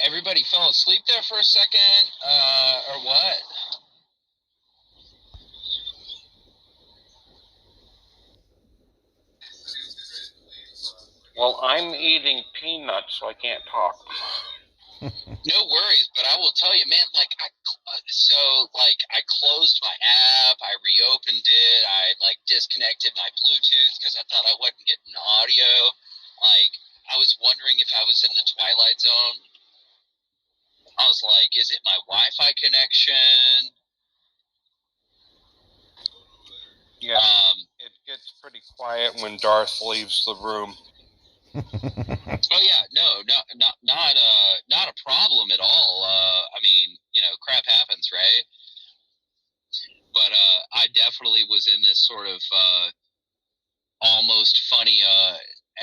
Everybody fell asleep there for a second, or what? Well, I'm eating peanuts, so I can't talk. No worries, but I will tell you, man, I closed my app, I reopened it, I disconnected my Bluetooth because I thought I wasn't getting audio. I was wondering if I was in the Twilight Zone. I was like, is it my Wi-Fi connection? Yeah, it gets pretty quiet when Darth leaves the room. Oh yeah, not a problem at all. I mean, crap happens, right? But I definitely was in this sort of almost funny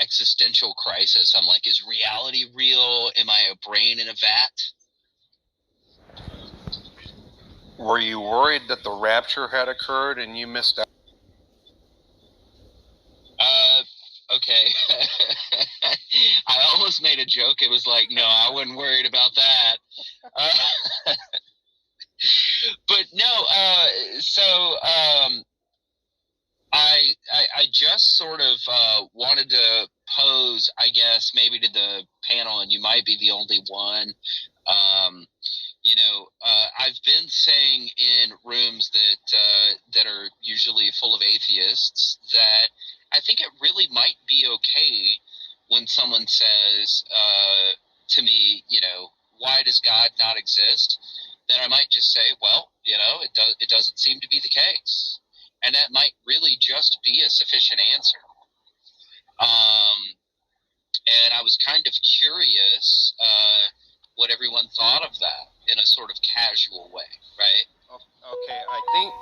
existential crisis. I'm like, is reality real? Am I a brain in a vat? Were you worried that the rapture had occurred and you missed out? Okay. I almost made a joke. It was like, no, I wasn't worried about that. But no, I just sort of wanted to pose, I guess, maybe to the panel, and you might be the only one. I've been saying in rooms that are usually full of atheists that I think it really might be okay when someone says to me, why does God not exist? Then I might just say, well, it doesn't seem to be the case. And that might really just be a sufficient answer. And I was kind of curious what everyone thought of that in a sort of casual way, right? Okay, I think,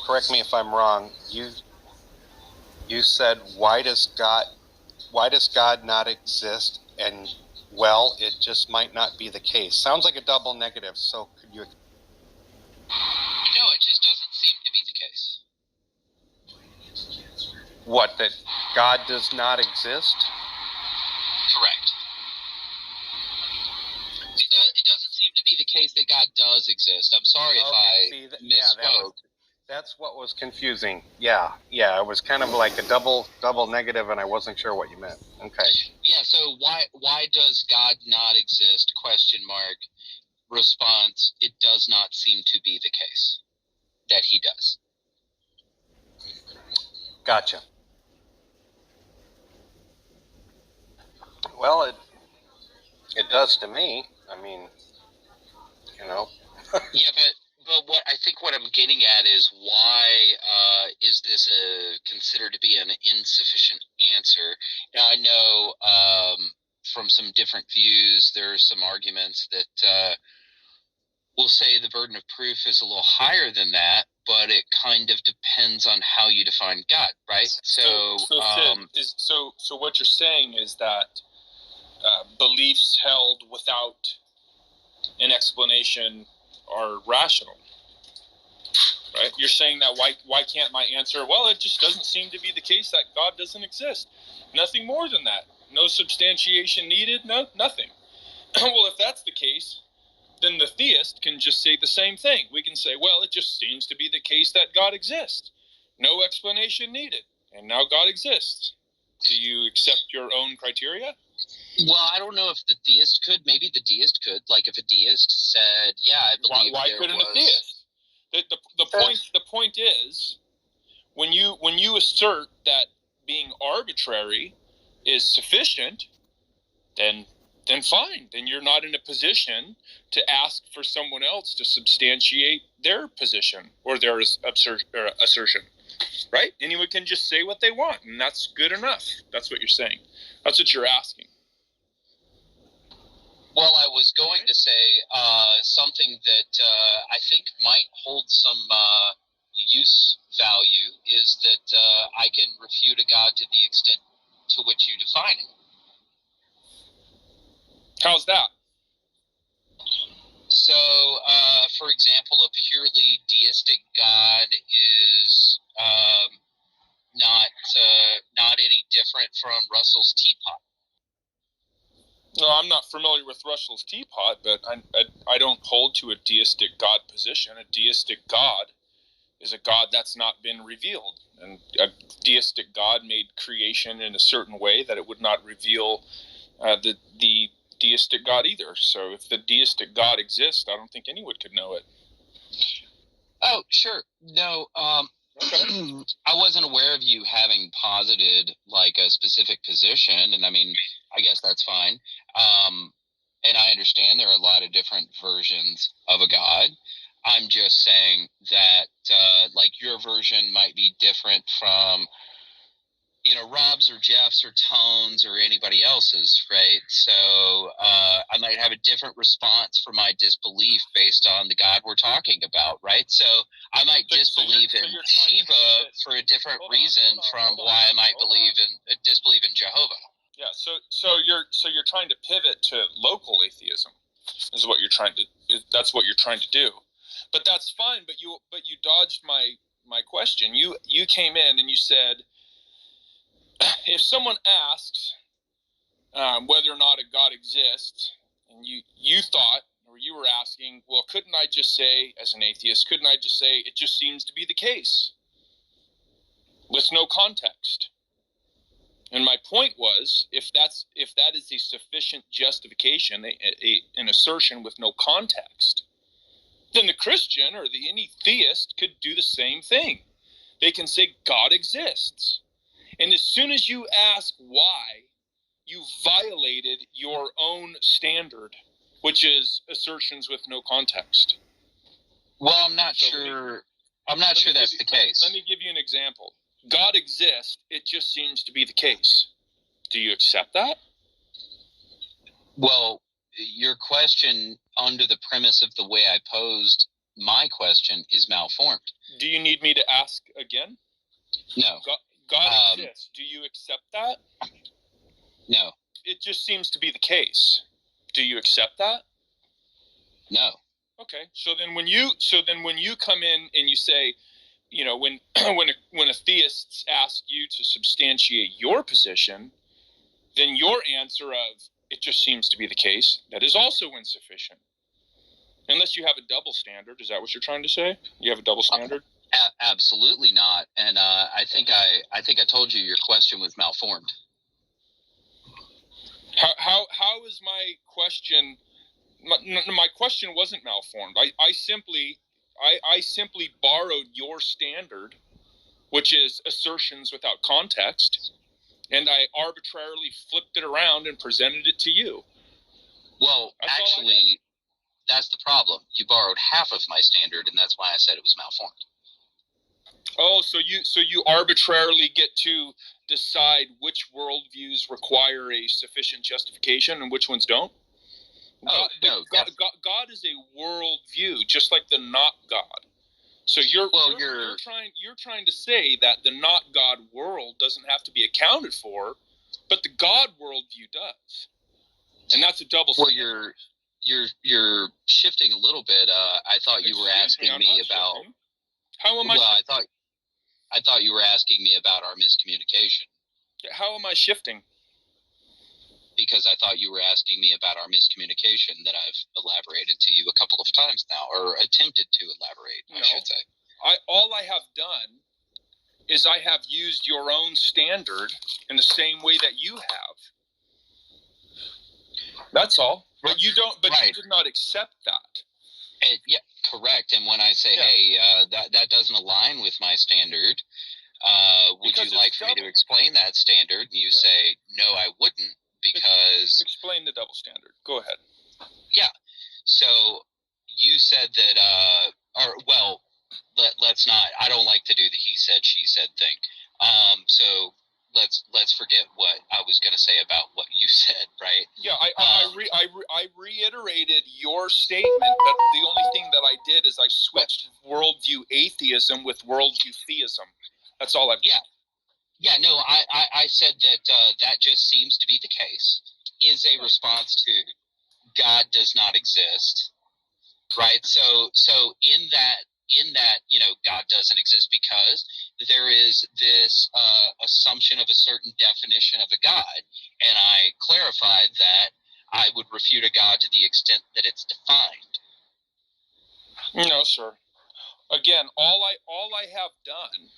correct me if I'm wrong, you said, why does God not exist? And, well, it just might not be the case. Sounds like a double negative, so could you... No, it just doesn't seem to be the case. What, that God does not exist? Correct. It doesn't seem to be the case that God does exist. I'm sorry if I misspoke. That's what was confusing. Yeah, it was kind of like a double negative, and I wasn't sure what you meant. Okay. Yeah, so why does God not exist? Question mark. Response, it does not seem to be the case that he does. Gotcha. Well, it does to me. I mean, Yeah, but what I'm getting at is why is this considered to be an insufficient answer? Now I know from some different views there are some arguments that will say the burden of proof is a little higher than that, but it kind of depends on how you define God, right? So what you're saying is that beliefs held without an explanation are rational, right? You're saying that why can't my answer? Well, it just doesn't seem to be the case that God doesn't exist. Nothing more than that. No substantiation needed. No, nothing. Well, if that's the case, then the theist can just say the same thing. We can say, well, it just seems to be the case that God exists. No explanation needed. And now God exists. Do you accept your own criteria? Well, I don't know if the theist could. Maybe the deist could. Like if a deist said, yeah, I believe why couldn't a theist? The point is, when you assert that being arbitrary is sufficient, then fine. Then you're not in a position to ask for someone else to substantiate their position or their assertion, right? Anyone can just say what they want, and that's good enough. That's what you're saying. That's what you're asking. Well, I was going to say something that I think might hold some use value is that I can refute a God to the extent to which you define it. How's that? So, for example, a purely deistic God is not any different from Russell's teapot. No, I'm not familiar with Russell's teapot, but I don't hold to a deistic God position. A deistic God is a God that's not been revealed. And a deistic God made creation in a certain way that it would not reveal the deistic God either. So if the deistic God exists, I don't think anyone could know it. Oh, sure. No, I wasn't aware of you having posited like a specific position, and I mean, I guess that's fine. And I understand there are a lot of different versions of a God. I'm just saying that like your version might be different from Rob's or Jeff's or Tone's or anybody else's, right? So I might have a different response for my disbelief based on the God we're talking about, right? So I might disbelieve in Shiva for a different reason from why I might disbelieve in Jehovah. Yeah, so you're trying to pivot to local atheism, is what you're trying to. That's what you're trying to do, but that's fine. But you dodged my question. You came in and you said, if someone asks whether or not a God exists, and you thought, or you were asking, well, couldn't I just say, as an atheist, couldn't I just say it just seems to be the case with no context? And my point was, if that is a sufficient justification, an assertion with no context, then the Christian or any theist could do the same thing. They can say God exists. And as soon as you ask why, you violated your own standard, which is assertions with no context. Well, I'm not sure that's the case. Let me give you an example. God exists, it just seems to be the case. Do you accept that? Well, your question, under the premise of the way I posed my question, is malformed. Do you need me to ask again? No. God exists. Do you accept that? No. It just seems to be the case. Do you accept that? No. Okay. So then when you come in and you say, when a theist asks you to substantiate your position, then your answer of it just seems to be the case, that is also insufficient. Unless you have a double standard. Is that what you're trying to say? You have a double standard? Absolutely not. And I think I told you your question was malformed. How is my question? My question wasn't malformed. I simply borrowed your standard, which is assertions without context, and I arbitrarily flipped it around and presented it to you. Well, actually, that's the problem. You borrowed half of my standard, and that's why I said it was malformed. Oh, so you arbitrarily get to decide which worldviews require a sufficient justification and which ones don't? God is a worldview, just like the not God. So you're trying to say that the not God world doesn't have to be accounted for, but the God worldview does, and that's a double standard. Well, you're shifting a little bit. I thought you were asking me about. Shifting. How am I? Well, I thought you were asking me about our miscommunication. How am I shifting? Because I thought you were asking me about our miscommunication that I've elaborated to you a couple of times now, or attempted to elaborate, I should say. All I have done is I have used your own standard in the same way that you have. That's all. But you don't. But you did not accept that. Yeah, correct. And when I say, hey, that doesn't align with my standard, would you like for me to explain that standard? And you say, no, I wouldn't, because... Explain the double standard. Go ahead. Yeah. So you said that, let's not, I don't like to do the he said, she said thing. So let's forget what I was going to say about what you said, right? Yeah, I reiterated your statement that the only thing that I did is I switched worldview atheism with worldview theism. That's all I've done. Yeah, no, I said that that just seems to be the case, is a response to God does not exist, right? So in that, God doesn't exist because there is this assumption of a certain definition of a God. And I clarified that I would refute a God to the extent that it's defined. No, sir. Again, all I have done.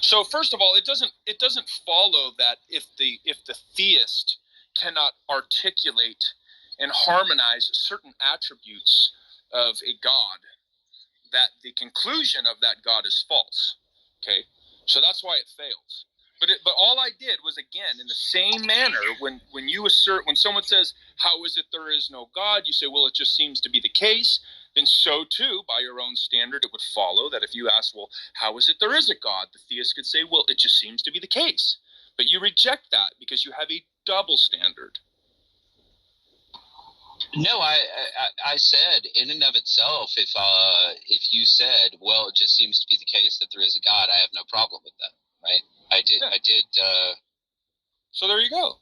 So first of all, it doesn't follow that if the theist cannot articulate and harmonize certain attributes of a God, that the conclusion of that God is false. Okay, so that's why it fails. But all I did was, again, in the same manner, when someone says, "How is it there is no God?" You say, "Well, it just seems to be the case." Then so too, by your own standard, it would follow that if you ask, "Well, how is it there is a God?" the theist could say, "Well, it just seems to be the case." But you reject that because you have a double standard. No, I said in and of itself, if you said, well, it just seems to be the case that there is a God, I have no problem with that, right? I did. So there you go.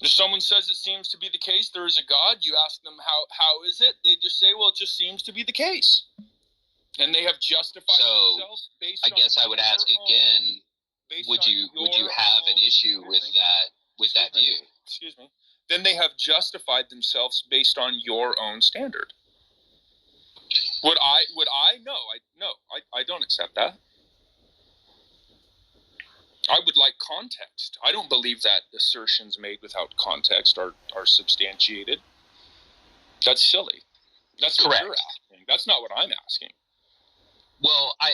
If someone says it seems to be the case there is a God, you ask them how is it? They just say, well, it just seems to be the case, and they have justified themselves based on. I guess I would ask again: would you have an issue with that view? Excuse me. Then they have justified themselves based on your own standard. Would I? No, I don't accept that. I would like context. I don't believe that assertions made without context are substantiated. That's silly. That's what you're asking. That's not what I'm asking. Well, I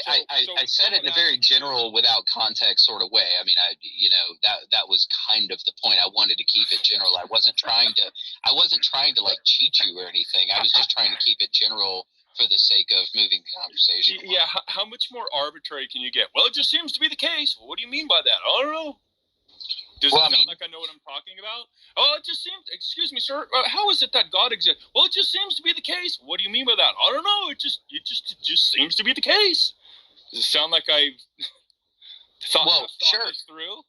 said it in a very general, without context sort of way. I mean, that was kind of the point. I wanted to keep it general. I wasn't trying to like cheat you or anything. I was just trying to keep it general for the sake of moving the conversation. Yeah, how much more arbitrary can you get? Well, it just seems to be the case. Well, what do you mean by that? I don't know. Does it sound like I know what I'm talking about? Oh, it just seems. Excuse me, sir. How is it that God exists? Well, it just seems to be the case. What do you mean by that? I don't know. It just seems to be the case. Does it sound like I thought this through?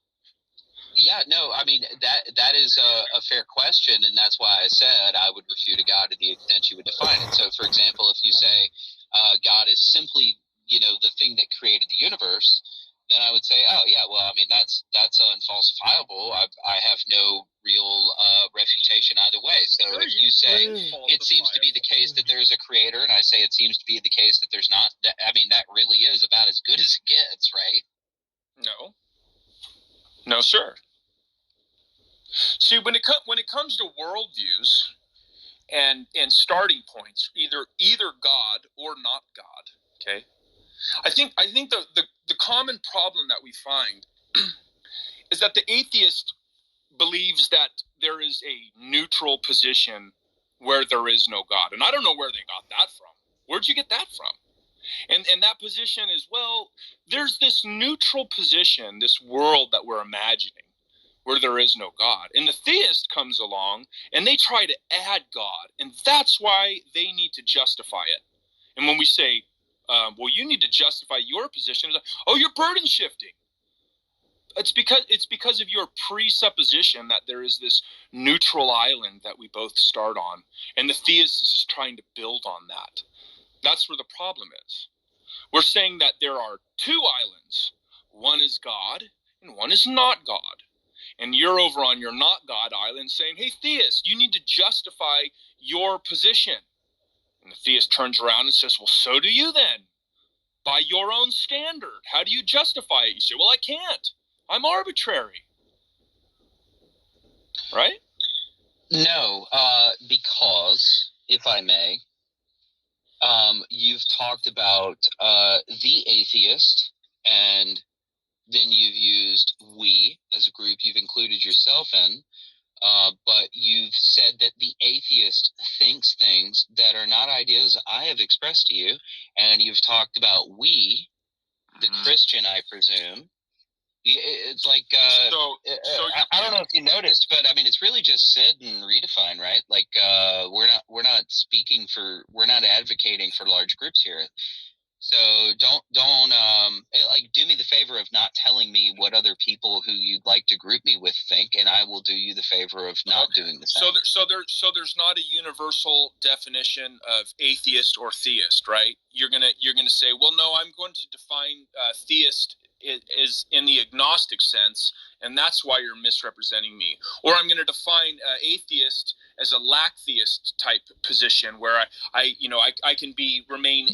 Yeah, no. I mean that is a fair question, and that's why I said I would refute a God to the extent you would define it. So, for example, if you say God is simply the thing that created the universe, then I would say, oh yeah, well, I mean that's unfalsifiable. I have no real refutation either way. So if you say it seems to be the case that there's a creator, and I say it seems to be the case that there's not, I mean that really is about as good as it gets, right? No, sir. See, when it comes to worldviews and starting points, either God or not God. Okay. I think the common problem that we find is that the atheist believes that there is a neutral position where there is no God. And I don't know where they got that from. Where'd you get that from? And that position is, well, there's this neutral position, this world that we're imagining where there is no God. And the theist comes along and they try to add God. And that's why they need to justify it. And when we say, well, you need to justify your position, it's like, oh, you're burden shifting. It's because of your presupposition that there is this neutral island that we both start on, and the theist is just trying to build on that. That's where the problem is. We're saying that there are two islands. One is God, and one is not God. And you're over on your not God island saying, hey, theist, you need to justify your position. And the theist turns around and says, well, so do you then. By your own standard. How do you justify it? You say, well, I can't. I'm arbitrary. Right? No, because, if I may, you've talked about the atheist, and then you've used we as a group you've included yourself in, but you've said that the atheist thinks things that are not ideas I have expressed to you, and you've talked about we, the Christian, I presume. It's like I don't know if you noticed, but I mean it's really just Sid and Redefine, right? Like we're not advocating for large groups here. So don't like do me the favor of not telling me what other people who you'd like to group me with think, and I will do you the favor of not doing the same. So there's not a universal definition of atheist or theist, right? You're gonna say, well, no, I'm going to define theist is in the agnostic sense, and that's why you're misrepresenting me. Or I'm going to define atheist as a lacktheist type position, where I can remain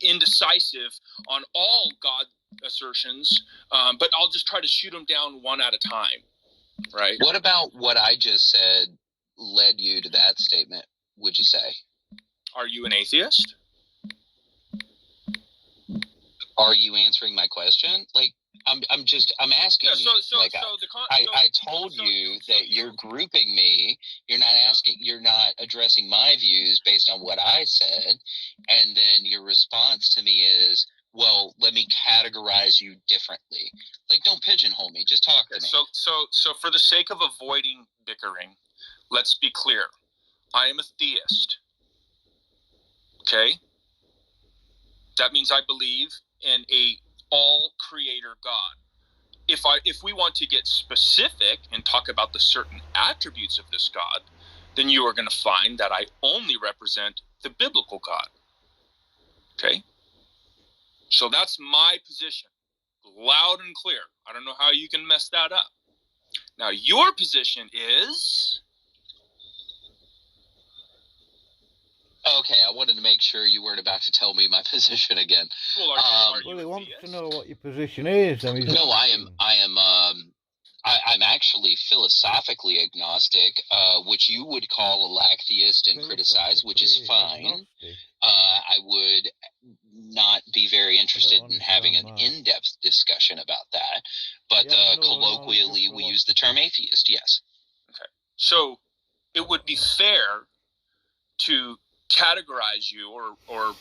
indecisive on all God assertions, but I'll just try to shoot them down one at a time, right? What about what I just said led you to that statement, would you say? Are you an atheist? Are you answering my question? Like, I'm asking you. I told you that you're grouping me. You're not addressing my views based on what I said. And then your response to me is, well, let me categorize you differently. Like, don't pigeonhole me. Just talk to me. So for the sake of avoiding bickering, let's be clear. I am a theist. Okay? That means I believe in a all-creator God. If we want to get specific and talk about the certain attributes of this God, then you are going to find that I only represent the biblical God. Okay? So that's my position. Loud and clear. I don't know how you can mess that up. Now, your position is... Okay, I wanted to make sure you weren't about to tell me my position again. Well, he wants to know what your position is. No, I'm actually philosophically agnostic, which you would call a lacktheist and criticize, which is fine. I would not be very interested in having an in-depth discussion about that, but colloquially we use the term atheist, yes. Okay. So it would be fair to categorize you or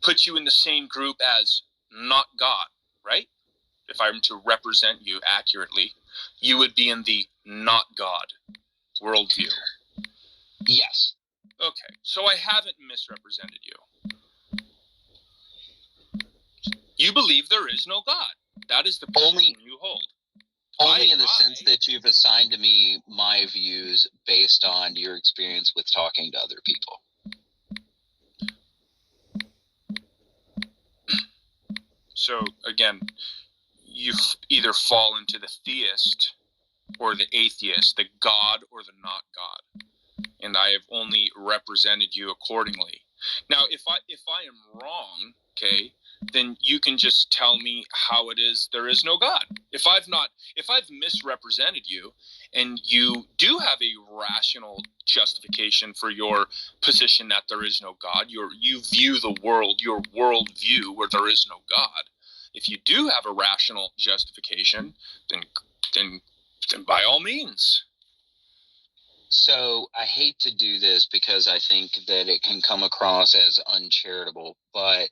put you in the same group as not God, right? If I were to represent you accurately, you would be in the not God worldview. Yes. Okay, so I haven't misrepresented you. You believe there is no God. That is the position you hold. Only in the sense that you've assigned to me my views based on your experience with talking to other people. So, again, you either fall into the theist or the atheist, the God or the not God. And I have only represented you accordingly. Now, if I am wrong, okay, then you can just tell me how it is there is no God. If I've misrepresented you and you do have a rational justification for your position that there is no God, you view the world, your worldview where there is no God. If you do have a rational justification, then by all means. So I hate to do this because I think that it can come across as uncharitable, but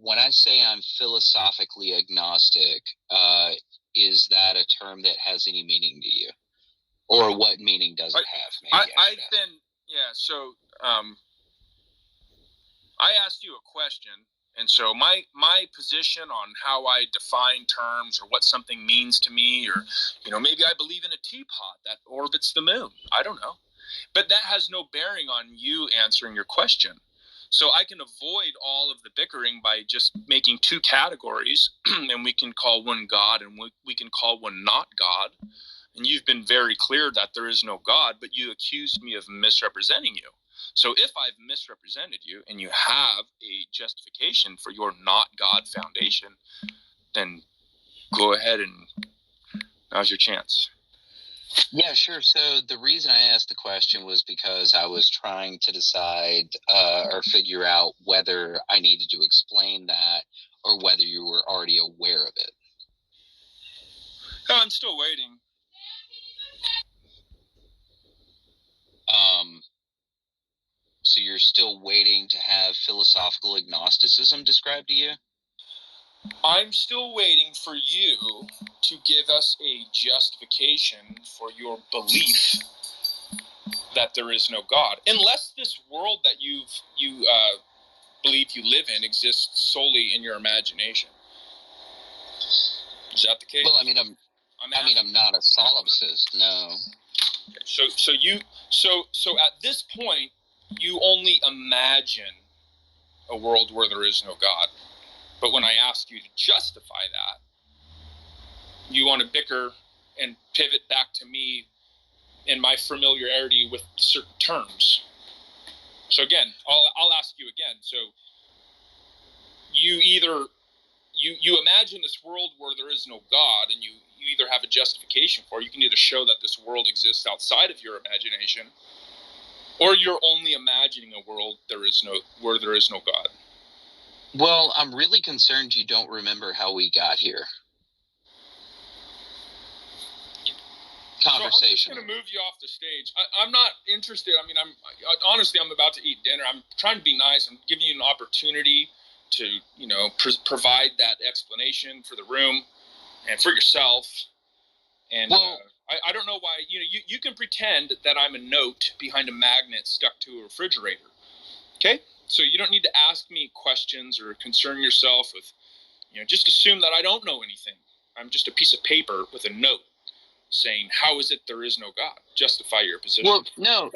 when I say I'm philosophically agnostic, is that a term that has any meaning to you? Or what meaning does it have? So I asked you a question, and so my position on how I define terms or what something means to me, or maybe I believe in a teapot that orbits the moon. I don't know. But that has no bearing on you answering your question. So I can avoid all of the bickering by just making two categories, and we can call one God and we can call one not God. And you've been very clear that there is no God, but you accused me of misrepresenting you. So if I've misrepresented you and you have a justification for your not God foundation, then go ahead and now's your chance. Yeah, sure. So the reason I asked the question was because I was trying to decide or figure out whether I needed to explain that or whether you were already aware of it. No, I'm still waiting. So you're still waiting to have philosophical agnosticism described to you? I'm still waiting for you to give us a justification for your belief that there is no God, unless this world that you believe you live in exists solely in your imagination. Is that the case? Well, I'm not a solipsist, no. Okay, so at this point, you only imagine a world where there is no God. But when I ask you to justify that, you want to bicker and pivot back to me and my familiarity with certain terms. So again, I'll ask you again. So you either you imagine this world where there is no God, and you either have a justification for it. You can either show that this world exists outside of your imagination, or you're only imagining a world where there is no God. Well, I'm really concerned you don't remember how we got here. Conversation. So I'm just going to move you off the stage. I'm not interested. I mean, honestly, I'm about to eat dinner. I'm trying to be nice. I'm giving you an opportunity to, provide that explanation for the room and for yourself. And well, I don't know why. You can pretend that I'm a note behind a magnet stuck to a refrigerator. Okay, so you don't need to ask me questions or concern yourself with, just assume that I don't know anything. I'm just a piece of paper with a note saying, how is it there is no God? Justify your position. Well, no,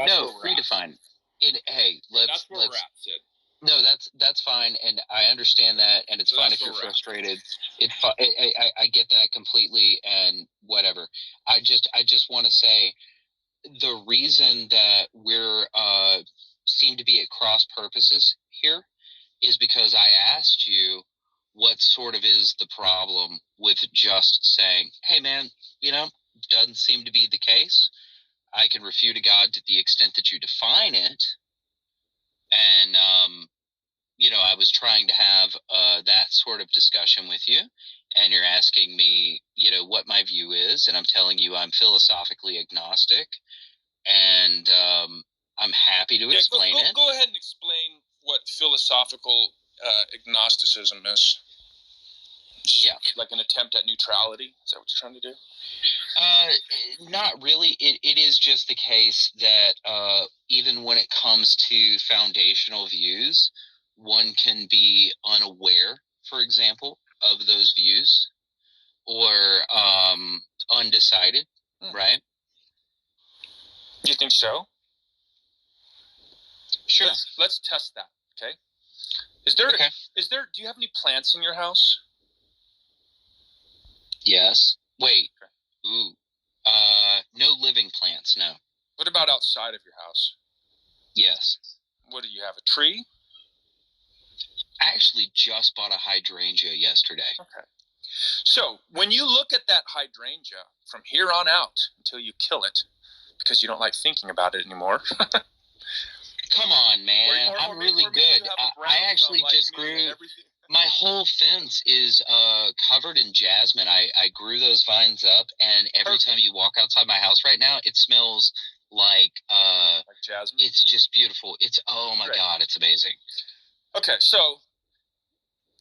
redefine it. Hey, that's where we're at, Sid. No, that's fine, and I understand that, and it's fine if you're frustrated. I get that completely, and whatever. I just want to say the reason that we're seem to be at cross purposes here is because I asked you what sort of is the problem with just saying, hey man, doesn't seem to be the case. I can refute a God to the extent that you define it. And, I was trying to have that sort of discussion with you. And you're asking me, what my view is. And I'm telling you I'm philosophically agnostic. And I'm happy to explain it. Go ahead and explain what philosophical agnosticism is. Yeah, like an attempt at neutrality. Is that what you're trying to do? Not really. It is just the case that even when it comes to foundational views, one can be unaware, for example, of those views, or undecided, right? You think so? Sure. Let's test that. Okay. Do you have any plants in your house? Yes. Wait. Okay. Ooh. No living plants, no. What about outside of your house? Yes. What do you have, a tree? I actually just bought a hydrangea yesterday. Okay. So, when you look at that hydrangea from here on out until you kill it, because you don't like thinking about it anymore. Come on, man. I'm really good. I actually just grew... My whole fence is covered in jasmine. I grew those vines up, and every time you walk outside my house right now, it smells like jasmine. It's just beautiful. It's God, it's amazing. Okay, so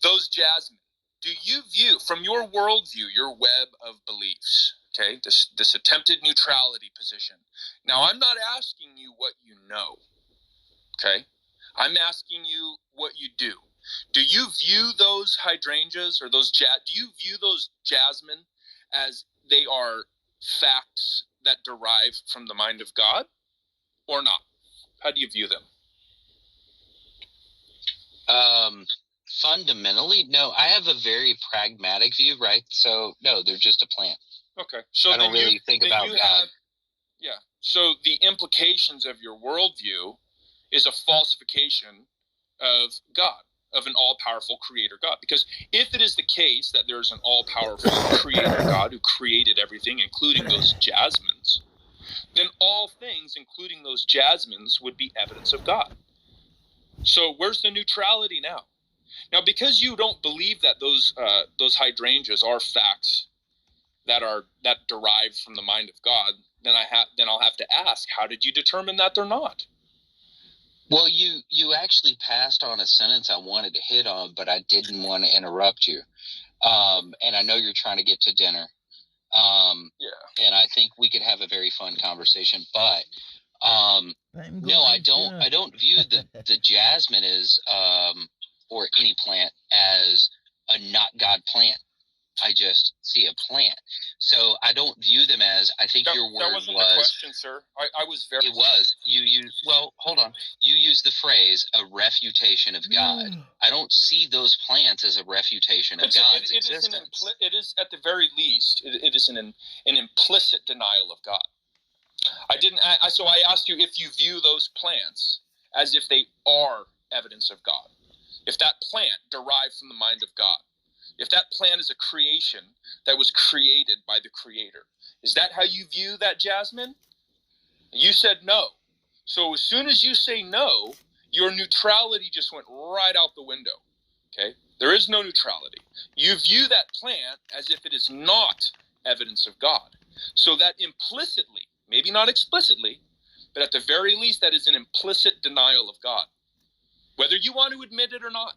those jasmine, do you view from your worldview, your web of beliefs? Okay, this attempted neutrality position. Now, I'm not asking you what you know. Okay, I'm asking you what you do. Do you view those hydrangeas or do you view those jasmine as they are facts that derive from the mind of God or not? How do you view them? Fundamentally, no. I have a very pragmatic view, right? So, no, they're just a plant. Okay. So I don't really think about God. Yeah. So the implications of your worldview is a falsification of God, of an all-powerful creator God. Because if it is the case that there's an all-powerful creator God who created everything, including those jasmines, then all things, including those jasmines, would be evidence of God. So where's the neutrality now? Now, because you don't believe that those hydrangeas are facts that derive from the mind of God, then I'll have to ask, how did you determine that they're not? Well, you actually passed on a sentence I wanted to hit on, but I didn't want to interrupt you. And I know you're trying to get to dinner. Yeah. And I think we could have a very fun conversation, but no, I don't view the jasmine as or any plant as a not God plant. I just see a plant. So I don't view them as, I think your word that wasn't was... the question, sir. I was very... It was. You use, well, hold on. You use the phrase, a refutation of God. I don't see those plants as a refutation of God's existence. It is, at the very least, it is an implicit denial of God. So I asked you if you view those plants as if they are evidence of God. If that plant derived from the mind of God. If that plant is a creation that was created by the Creator. Is that how you view that, Jasmine? You said no. So as soon as you say no, your neutrality just went right out the window. Okay? There is no neutrality. You view that plant as if it is not evidence of God. So that implicitly, maybe not explicitly, but at the very least, that is an implicit denial of God. Whether you want to admit it or not.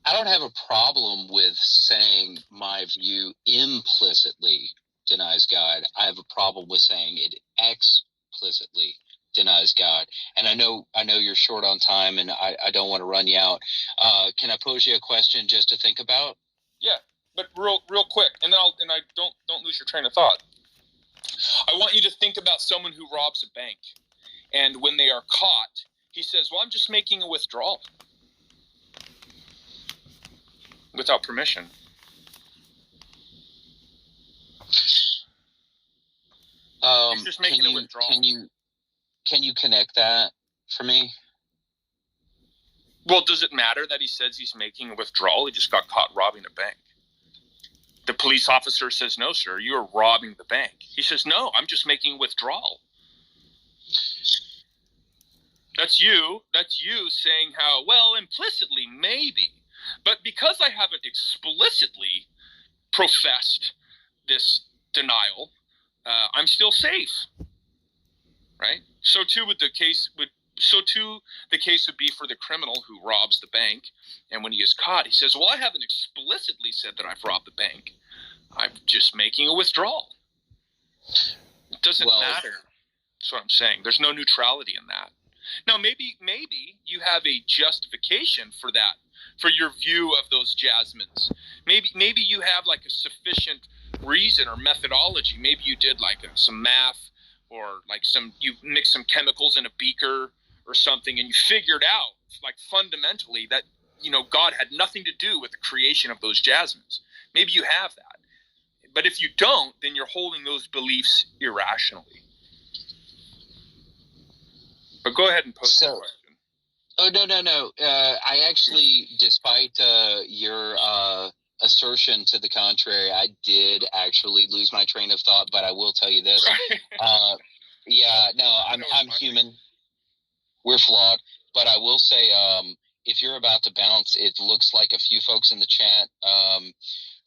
I don't have a problem with saying my view implicitly denies God. I have a problem with saying it explicitly denies God. And I know you're short on time, and I don't want to run you out. Can I pose you a question just to think about? Yeah, but real quick, and I don't lose your train of thought. I want you to think about someone who robs a bank, and when they are caught, he says, "Well, I'm just making a withdrawal." Without permission. He's just making a withdrawal. Can you connect that for me? Well, does it matter that he says he's making a withdrawal? He just got caught robbing a bank. The police officer says, "No, sir, you are robbing the bank." He says, "No, I'm just making a withdrawal." That's you saying how, well, implicitly, maybe. But because I haven't explicitly professed this denial, I'm still safe, right? So too the case would be for the criminal who robs the bank, and when he is caught, he says, "Well, I haven't explicitly said that I've robbed the bank. I'm just making a withdrawal." It doesn't matter. That's what I'm saying. There's no neutrality in that. Now, maybe you have a justification for that, for your view of those jasmines. Maybe you have like a sufficient reason or methodology. Maybe you did like some math, or like you mixed some chemicals in a beaker or something, and you figured out like fundamentally that, God had nothing to do with the creation of those jasmines. Maybe you have that. But if you don't, then you're holding those beliefs irrationally. But go ahead and pose the question. Oh, no. I actually, despite your assertion to the contrary, I did actually lose my train of thought, but I will tell you this. I'm human. We're flawed. But I will say, if you're about to bounce, it looks like a few folks in the chat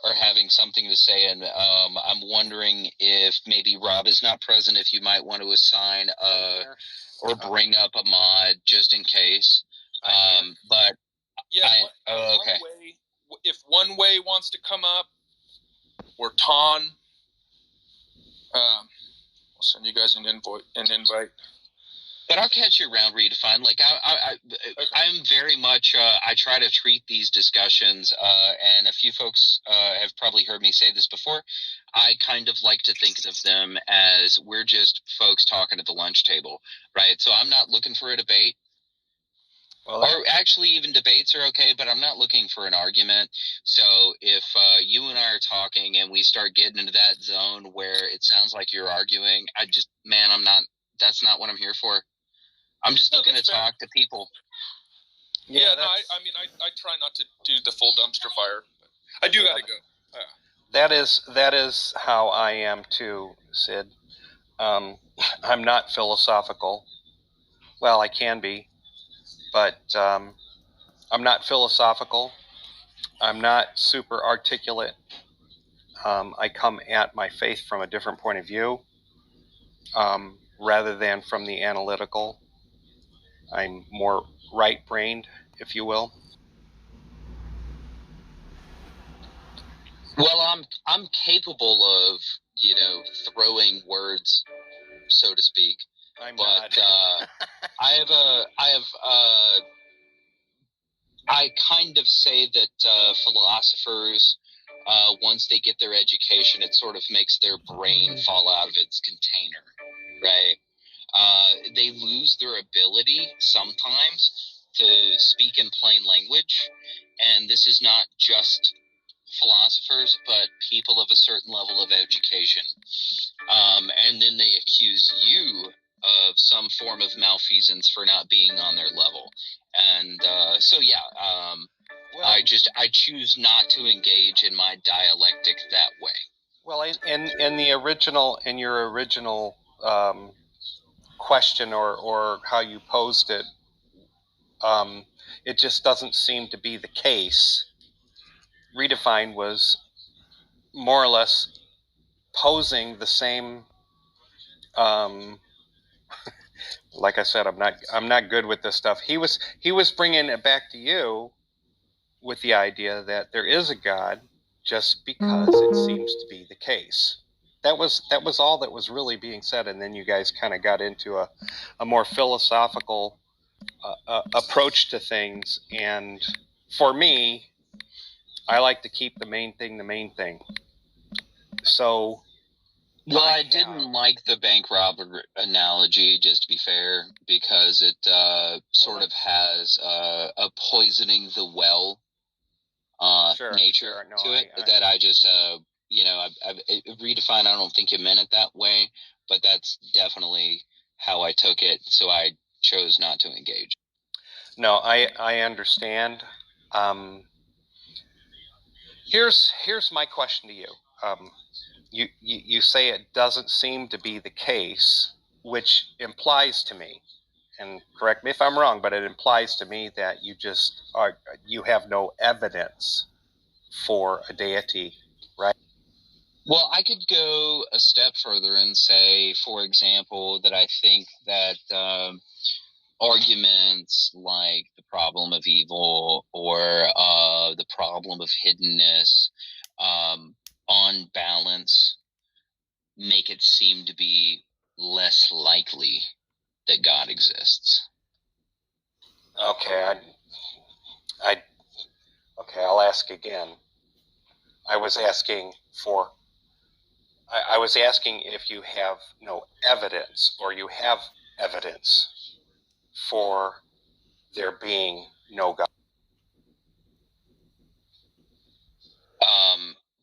are having something to say, and I'm wondering if maybe Rob is not present, if you might want to assign or bring up a mod just in case. But yeah, okay. If One Way wants to come up, or Ton, I'll send you guys an invite. But I'll catch you around redefined. Like I'm very much. I try to treat these discussions, and a few folks have probably heard me say this before. I kind of like to think of them as we're just folks talking at the lunch table, right? So I'm not looking for a debate. Or actually, even debates are okay, but I'm not looking for an argument. So if you and I are talking and we start getting into that zone where it sounds like you're arguing, I'm not. That's not what I'm here for. I'm just looking to talk to people. Yeah, I try not to do the full dumpster fire. I do gotta go. That is how I am too, Sid. I'm not philosophical. Well, I can be, but I'm not philosophical. I'm not super articulate. I come at my faith from a different point of view, rather than from the analytical. I'm more right-brained, if you will. Well, I'm capable of, throwing words, so to speak. Not. I kind of say that philosophers once they get their education, it sort of makes their brain fall out of its container, right? They lose their ability sometimes to speak in plain language, and this is not just philosophers, but people of a certain level of education. And then they accuse you of some form of malfeasance for not being on their level. And well, I choose not to engage in my dialectic that way. Well, in your original question or how you posed it, it just doesn't seem to be the case. Redefined was more or less posing the same. Like I said, I'm not good with this stuff. He was bringing it back to you with the idea that there is a God, just because it seems to be the case. That was all that was really being said, and then you guys kind of got into a more philosophical approach to things. And for me, I like to keep the main thing. So, well, I didn't like the bank robber analogy, just to be fair, because it sort of has a poisoning the well nature to it. That I just, I've redefined. I don't think you meant it that way, but that's definitely how I took it. So I chose not to engage. No, I understand. Here's my question to you. You say it doesn't seem to be the case, which implies to me, and correct me if I'm wrong, but it implies to me that you have no evidence for a deity, right? Well, I could go a step further and say, for example, that I think that arguments like the problem of evil or the problem of hiddenness, on balance, make it seem to be less likely that God exists. Okay, I'll ask again. I was asking if you have no evidence, or you have evidence for there being no God.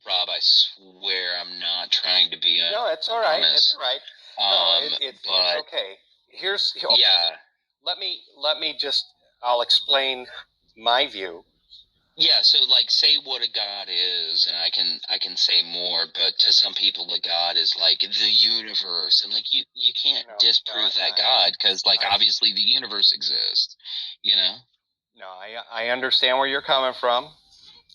Rob, I swear I'm not trying to be No, it's all right. It's all right. No, it's okay. Yeah. Let me just. I'll explain my view. Yeah, so like, say what a God is, and I can say more, but to some people a God is like the universe, and like you can't disprove that God, because like obviously the universe exists, you know. No, I understand where you're coming from.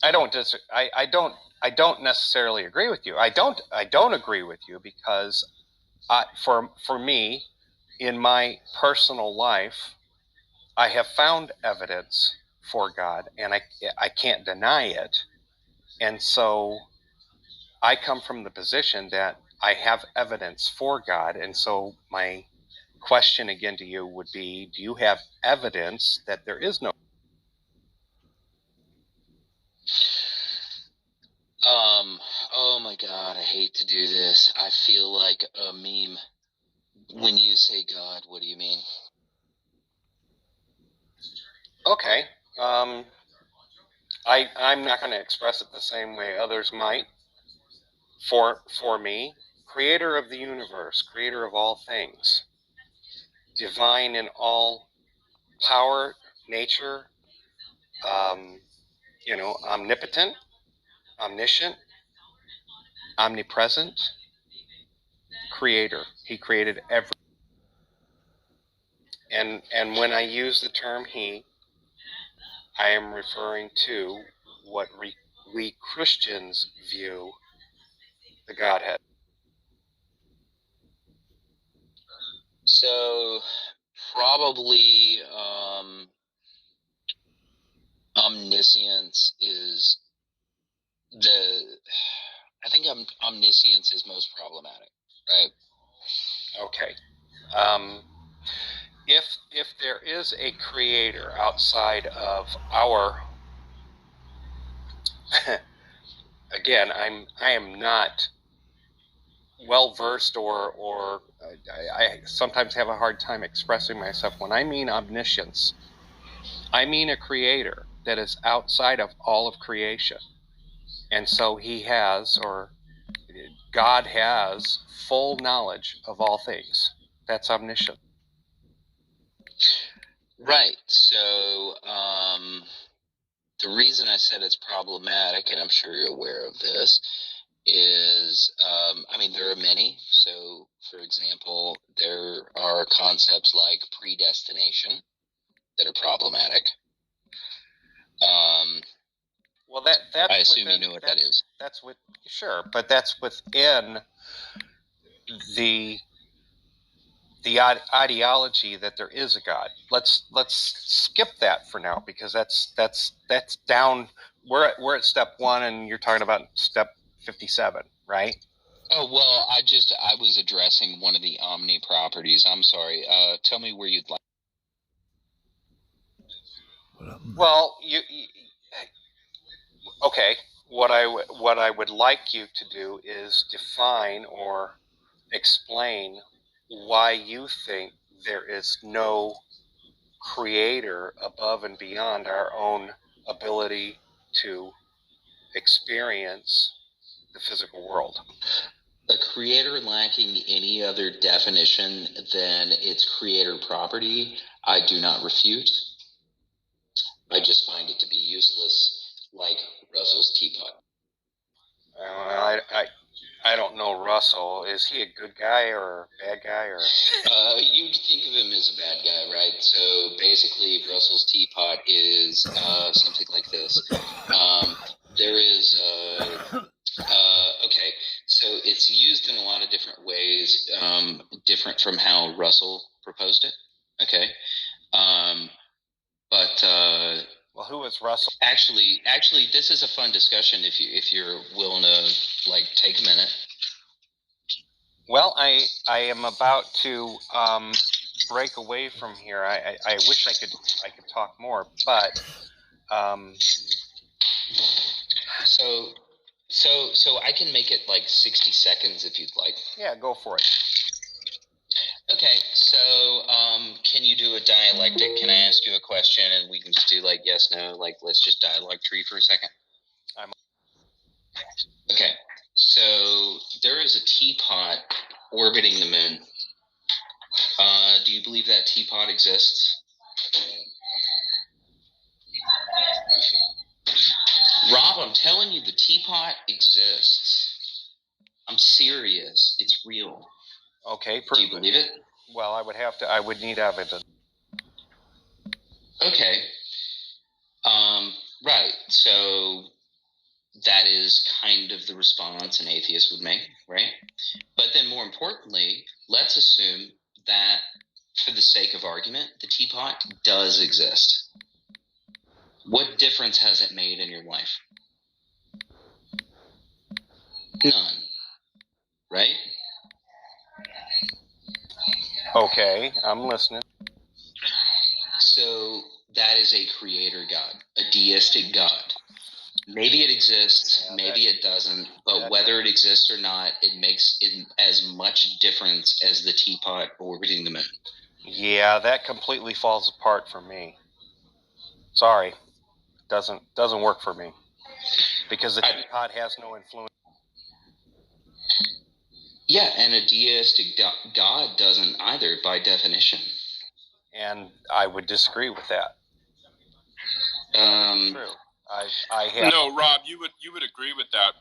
I don't necessarily agree with you. I don't agree with you because for me, in my personal life, I have found evidence for God, and I can't deny it. And so I come from the position that I have evidence for God. And so my question again to you would be, do you have evidence that there is no? Oh my God, I hate to do this. I feel like a meme. When you say God, what do you mean? Okay. I'm not going to express it the same way others might. For me, creator of the universe, creator of all things, divine in all power, nature, omnipotent, omniscient, omnipresent, creator. He created everything. And when I use the term he, I am referring to what we Christians view the Godhead. So probably omniscience is I think omniscience is most problematic, right? Okay. If there is a creator outside of our again, I am not well versed, or I sometimes have a hard time expressing myself. When I mean omniscience, I mean a creator that is outside of all of creation. And so he has, or God has, full knowledge of all things. That's omniscient. Right. So the reason I said it's problematic, and I'm sure you're aware of this, is I mean, there are many. So, for example, there are concepts like predestination that are problematic. Well, that's I assume within, you know what that is. That's with sure, but that's within the ideology that there is a God. Let's skip that for now, because that's down. We're at step 1, and you're talking about step 57, right? Oh, well, I was addressing one of the omni properties. I'm sorry. Tell me where you'd like. Well, you okay. What I would like you to do is define or explain why you think there is no creator above and beyond our own ability to experience the physical world. A creator lacking any other definition than its creator property, I do not refute. I just find it to be useless, like Russell's teapot. I don't know Russell. Is he a good guy or a bad guy, or? You'd think of him as a bad guy, right? So basically, Russell's teapot is something like this. There is okay, so it's used in a lot of different ways, different from how Russell proposed it. Okay, but well, who is Russell? Actually, this is a fun discussion if you're willing to like take a minute. Well, I am about to break away from here. I wish I could talk more, but So I can make it like 60 seconds if you'd like. Yeah, go for it. Okay, so can you do a dialectic? Can I ask you a question and we can just do like yes, no, like let's just dialogue tree for a second? Okay, so there is a teapot orbiting the moon. Do you believe that teapot exists? Rob, I'm telling you, the teapot exists. I'm serious. It's real. Okay, do you believe it? Well, I would need evidence. Okay. Right. So that is kind of the response an atheist would make, right? But then more importantly, let's assume that for the sake of argument, the teapot does exist. What difference has it made in your life? None. Right? Okay, I'm listening. So that is a creator God, a deistic God. Maybe it exists, maybe it doesn't, but whether it exists or not, it makes it as much difference as the teapot orbiting the moon. Yeah, that completely falls apart for me. Sorry, doesn't work for me, because the teapot has no influence. Yeah, and a deistic God doesn't either, by definition. And I would disagree with that. True. I have. No, Rob, you would agree with that.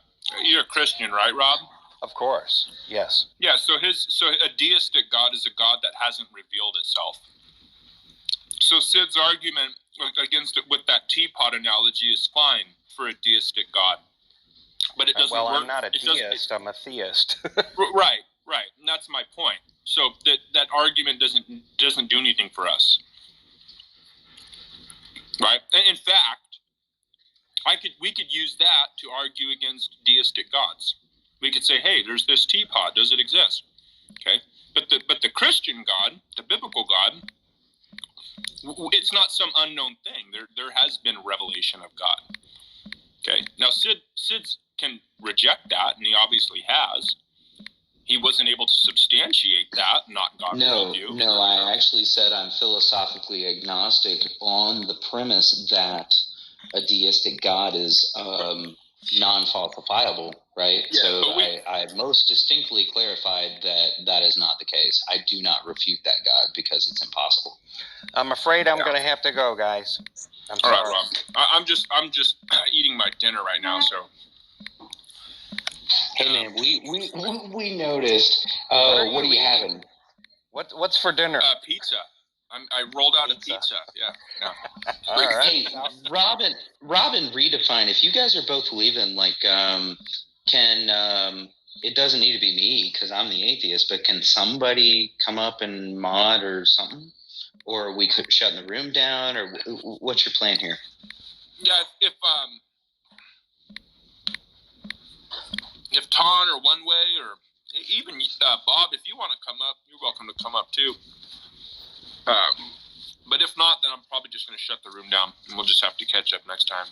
You're a Christian, right, Rob? Of course, yes. Yeah. So a deistic God is a God that hasn't revealed itself. So Sid's argument against it with that teapot analogy is fine for a deistic God, but it doesn't work. Well, I'm not a deist. I'm a theist. Right. And that's my point. So that argument doesn't do anything for us. Right? And in fact, we could use that to argue against deistic gods. We could say, hey, there's this teapot. Does it exist? Okay. But the Christian God, the biblical God, it's not some unknown thing. There has been revelation of God. Okay. Now Sid's can reject that, and he obviously has. He wasn't able to substantiate that, not God worldview. No, I actually said I'm philosophically agnostic on the premise that a deistic God is non-falsifiable, right? Yeah, so I most distinctly clarified that that is not the case. I do not refute that God because it's impossible. I'm afraid I'm going to have to go, guys. I'm sorry. All right, Rob. I'm just eating my dinner right now, so. Hey man, we noticed. What are you having? What's for dinner? Pizza. I rolled out a pizza. Yeah. All right. Hey, Robin, redefine. If you guys are both leaving, like, can it doesn't need to be me because I'm the atheist, but can somebody come up and mod or something, or we could shut the room down, or what's your plan here? Yeah, if Ton or One Way or even Bob, if you want to come up, you're welcome to come up too. But if not, then I'm probably just going to shut the room down, and we'll just have to catch up next time.